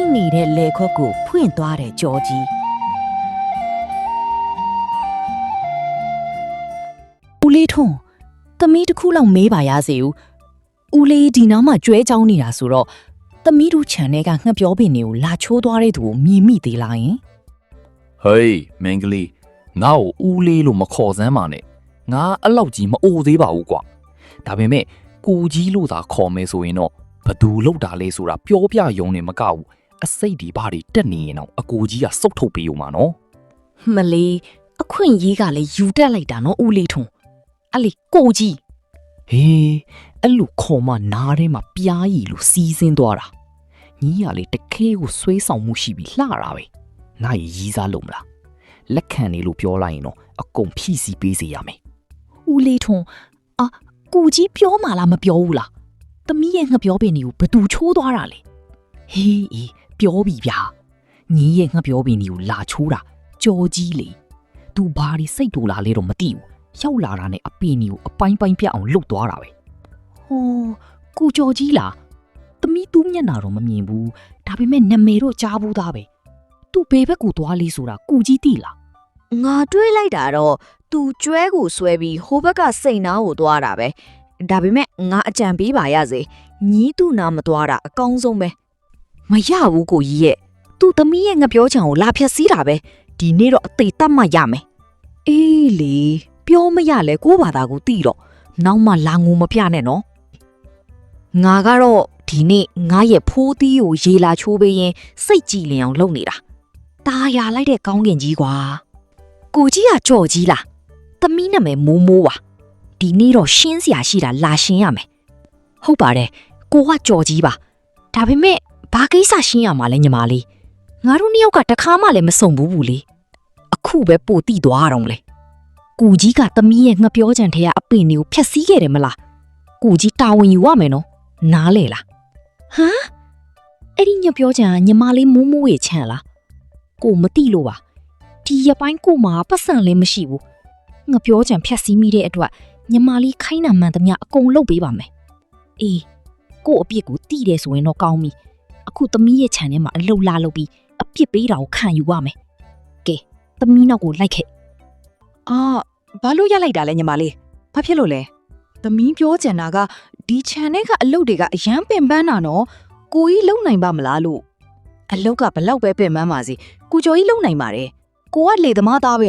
တ်နေတဲ့လေခွက်ကိုဖွင့်သွားတယ်ကြောကြီးဦးလေးထွန်းသမီးတစ်ခုလောက်မေးပါရစေဦးဦးလေးဒီနားမှာကျွဲကြောင်းနေတာဆိုတော့သမီးတို့ခြံထဲကငှက်ပြောပင်တွေကိုလာချိုးသွားတဲ့သူကိုမြင်မိသေးလားယင်ဟေးမင်္ဂလီငါ့ကိုဦးလေးလို့မခေါ်စမ်းပါနဲ့ငါအဲ့လောက်ကြီးမအိုသေးပါဘူးကွာဒါပေမဲ့ကိုကြီးလို့သာခေါ်မယ်ဆိုရင်တော့ဘသူလောက်တာလဲဆိုတာပြောပြရုံနဲ့မကဘူးအစိတ်ဒီဘာတွေတက်နေရင်တော့အကိုကြီးကစုတ်ထုတ်ပေးဦးမှာနော်မလေးအခွင့်ရေးကလည်းယူတက်လိုက်တာနော်ဦးလေးထွန်းအဲ့လေကိုကြီးဟေးအဲ့လိုခေါ်မှနားထဲမှာပြားရည်လို့စီးစင်းသွားတာညီကလေတခဲကိုဆွဲဆောင်မှုရှိပြီးလှတာပဲငါရီးစားလို့မလားလက်ခံနေလို့ပြောလိုက်ရင်တော့အကုန်ဖြီးစီပေးစေရမယ်ဦးလေးထွန်းကိုကြီးပြောမှလားမပြောဘူးလားသမီးရဲ့ငှက်ပြောပင်တွေကိုဘသူချိုးသွားတာလဲဟေးပြောပြီဗျာညီရဲ့ငှက်ပြောပင်တွေကိုလာချိုးတာကြောကြီးလေသူဘာတွေစိတ်တူလာလဲတော့မသိဘူးရောက်လာတာနဲ့အပင်တွေကိုအပိုင်းပိုင်းပြအောင်လှုပ်သွားတာပဲဟောကိုကြောကြီးလားသမီးသူ့မျက်နှာတော့မမြင်ဘူးဒါပေမဲ့နာမည်တော့ကြားဘူးသားပဲသူ့ဘေးဘက်ကိုသွားလေးဆိုတာကိုကြီးသိလားငါတွေးလိုက်တာတော့သူကျွဲကိုဆွဲပြီးဟိုဘက်ကစိတ်နာကိုသွားတာပဲဒါပေမဲ့ငါအကြံပေးပါရစေညီးသူ့နာမသွားတာအကောင်းဆုံးပဲမရဘူးကိုကြီးရဲ့သူ့သမီးရဲ့ငပြောချံကိုလာဖြက်စီးတာပဲဒီနေ့တော့အသေးတတ်မှရမယ်အေးလေပြောမရလဲကိုဘာသာကိုသိတော့နောက်မှလာငူမပြနဲ့နော်ငါကတော့ဒီနေ့ငါရဲ့ဖိုးသီးကိုရေလာချိုးပေးရင်စိတ်ကြည်လင်အောင်လုပ်နေတာตาရလိုက်တဲ့ကောင်းကင်ကြီးကွာကိုကြီးကကြော်ကြီးလားသမီးနာမည်မိုးမိုးပါဒီနေ့တော့ရှင်းစရာရှိတာလာရှင်းရမယ်ဟုတ်ပါတယ်ကိုကကြော်ကြီးပါဒါပေမဲ့ဘာကိစ္စရှင်းရမှာလဲညီမလေးငါတို့နှစ်ယောက်ကတခါမှလည်းမစုံဘူးလေအခုပဲပို့တိသွားအောင်လေကိုကြီးကသမီးရဲ့ငှက်ပြောချံထဲကအပင်တွေကိုဖျက်ဆီးခဲ့တယ်မလားကိုကြီးတာဝန်ယူရမယ်နော်နားလေလားဟမ်အဲ့ဒီငှက်ပြောချံကညီမလေးမိုးမိုးရဲ့ခြံလားကိုမသိလို့ပါဒီရပိုင်းကိုမှာပတ်စံလည်းမရှိဘူးငှက်ပြောချံဖျက်ဆီးမိတဲ့အတွက်ညီမလေးခိုင်းတာမှန်သမျှအကုန်လုပ်ပေးပါမယ်အေးကိုအပြစ်ကိုတိတယ်ဆိုရင်တော့ကောင်းပြီအခုသမီးရဲ့ခြံထဲမှာအလှလာလုပ်ပြီးအပြစ်ပေးတာကိုခံယူရမယ်ကဲသမီးနောက်ကိုလိုက်ခဲ့ဘာလို့ရလိုက်တာလဲညီမလေးဘာဖြစ်လို့လဲသမီးပြောချင်တာကဒီခြံထဲကအလုပ်တွေကအရန်ပင်ပန်းတာနော်ကိုကြီးလုံနိုင်ပါမလားလို့အလုပ်ကဘလောက်ပဲပင်ပန်းပါစေကိုကျော်ကြီးလုံနိုင်ပါတယ်ကိုကလေသမားသားပဲ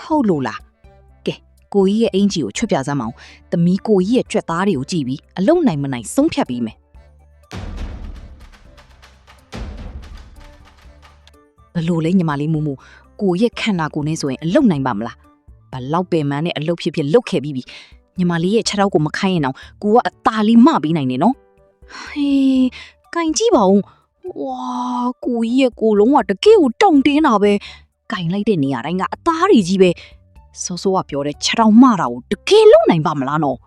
ဟုတ်လို့လားကဲကိုကြီးရဲ့အင်ဂျီကိုချွတ်ပြစမ်းမအောင်သမီးကိုကြီးရဲ့ကြွက်သားတွေကိုကြည့်ပြီးအလုပ်နိုင်မနိုင်ဆုံးဖြတ်ပြီးမယ်ဘလို့လဲညီမလေးမူမူကိုရဲ့ခန္ဓာကိုယ်နဲ့ဆိုရင်အလုပ်နိုင်ပါမလားဘလောက်ပင်မနဲ့အလုပ်ဖြစ်လုပ်ခဲ့ပြီးပြီညီမလေးရဲ့ခြေထောက်ကိုမခိုင်းရင်တော့ကိုကအตาလေးမပေးနိုင်နဲ့နော်ဟေးကင်ကြည့်ပါဦးဝါကိုကြီးရဲ့ကိုလုံးကတကယ်ကိုတုံတင်းတာပဲကင်လိုက်တဲ့နေရာတိုင်းကအသားတွေကြီးပဲစောစောကပြောတဲ့ခြေထောက်မတာကိုတကယ်လုံနိုင်ပါမလားနော်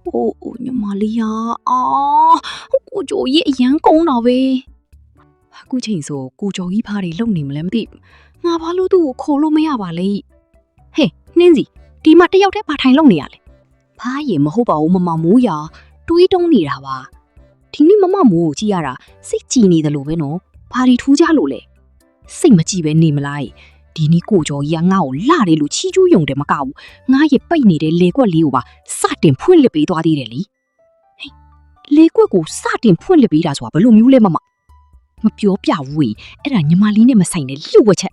အိုးညီမလေးကိုကျော်ကြီးအရန်ကုန်းတာပဲအခုချိန်ဆိုကိုကျော်ကြီးဖားတွေလုံနေမလဲမသိငါဘာလို့သူ့ကိုခေါ်လို့မရပါလဲဟေးနှင်းစီဒီမှာတယောက်တည်းဘာထိုင်လုံနေရလဲဘာရင်မဟုတ်ပါဘူးမမမိုးရတွေးတုံးနေတာပါဒီနေ့မမမိုးကိုကြည့်ရတာစိတ်ကြည်နေတယ်လို့ပဲနော်ဘာတွေထူးကြလို့လဲစိတ်မကြည့်ပဲနေမလားဒီနေ့ကိုကျော်ကြီးကငါ့ကိုလှတယ်လို့ချီးကျူးယုံတယ်မကဘူးငါရဲ့ပိတ်နေတဲ့လေကွက်လေးကိုပါစတင်ဖွင့်လှစ်ပေးသွားသေးတယ်လေဟေးလေကွက်ကိုစတင်ဖွင့်လှစ်ပေးတာဆိုတာဘယ်လိုမျိုးလဲမပြောပြဘူးအဲ့ဒါညီမလေးနဲ့မဆိုင်တဲ့လှုပ်ဝက်ချက်